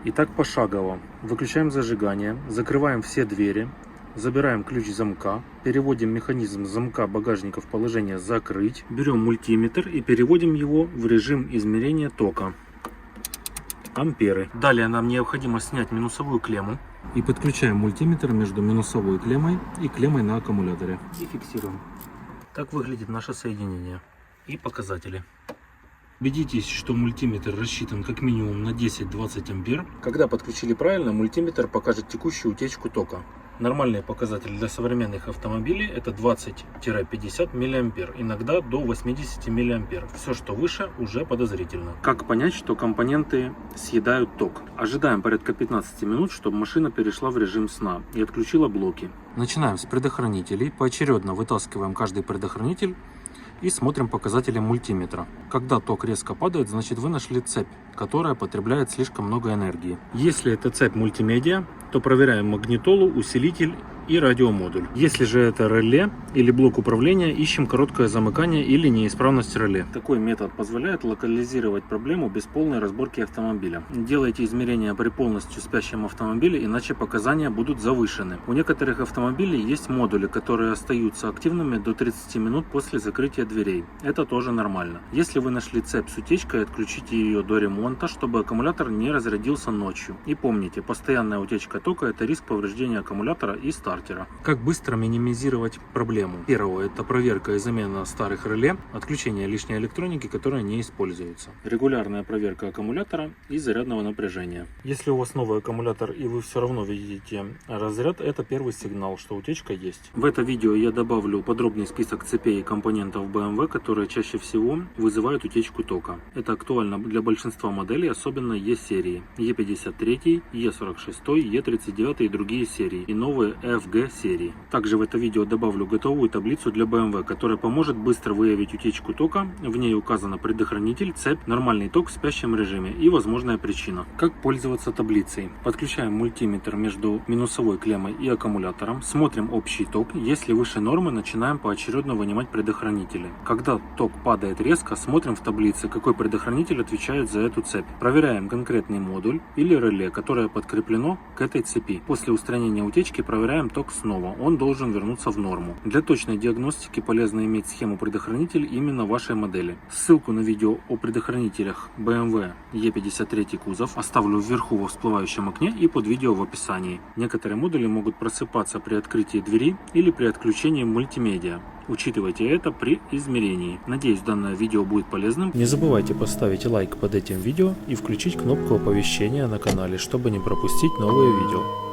Итак, пошагово. Выключаем зажигание, закрываем все двери, забираем ключ замка, переводим механизм замка багажника в положение «закрыть», берем мультиметр и переводим его в режим измерения тока. Амперы. Далее нам необходимо снять минусовую клемму и подключаем мультиметр между минусовой клеммой и клеммой на аккумуляторе. И фиксируем. Так выглядит наше соединение и показатели. Убедитесь, что мультиметр рассчитан как минимум на 10-20 ампер. Когда подключили правильно, мультиметр покажет текущую утечку тока. Нормальный показатель для современных автомобилей это 20-50 мА, иногда до 80 мА. Все, что выше, уже подозрительно. Как понять, что компоненты съедают ток? Ожидаем порядка 15 минут, чтобы машина перешла в режим сна и отключила блоки. Начинаем с предохранителей. Поочередно вытаскиваем каждый предохранитель и смотрим показатели мультиметра. Когда ток резко падает, значит вы нашли цепь, которая потребляет слишком много энергии. Если это цепь мультимедиа, то проверяем магнитолу, усилитель и радиомодуль. Если же это реле или блок управления, ищем короткое замыкание или неисправность реле. Такой метод позволяет локализировать проблему без полной разборки автомобиля. Делайте измерения при полностью спящем автомобиле, иначе показания будут завышены. У некоторых автомобилей есть модули, которые остаются активными до 30 минут после закрытия дверей. Это тоже нормально. Если вы нашли цепь с утечкой, отключите ее до ремонта, чтобы аккумулятор не разрядился ночью. И помните, постоянная утечка тока – это риск повреждения аккумулятора и стартера. Как быстро минимизировать проблему? Первое – это проверка и замена старых реле, отключение лишней электроники, которая не используется. Регулярная проверка аккумулятора и зарядного напряжения. Если у вас новый аккумулятор и вы все равно видите разряд, это первый сигнал, что утечка есть. В это видео я добавлю подробный список цепей и компонентов BMW, которые чаще всего вызывают утечку тока. Это актуально для большинства моделей, особенно E-серии, E53, E46, E39 и другие серии, и новые FG серии. Также в это видео добавлю готовую таблицу для BMW, которая поможет быстро выявить утечку тока. В ней указано предохранитель, цепь, нормальный ток в спящем режиме и возможная причина. Как пользоваться таблицей? Подключаем мультиметр между минусовой клеммой и аккумулятором, смотрим общий ток. Если выше нормы, начинаем поочередно вынимать предохранители. Когда ток падает резко, смотрим в таблице, какой предохранитель отвечает за эту цепь. Проверяем конкретный модуль или реле, которое подкреплено к этой цепи. После устранения утечки проверяем ток снова, он должен вернуться в норму. Для точной диагностики полезно иметь схему предохранителей именно вашей модели. Ссылку на видео о предохранителях BMW E53 кузов оставлю вверху во всплывающем окне и под видео в описании. Некоторые модули могут просыпаться при открытии двери или при отключении мультимедиа. Учитывайте это при измерении. Надеюсь, данное видео будет полезным. Не забывайте поставить лайк под этим видео и включить кнопку оповещения на канале, чтобы не пропустить новые видео.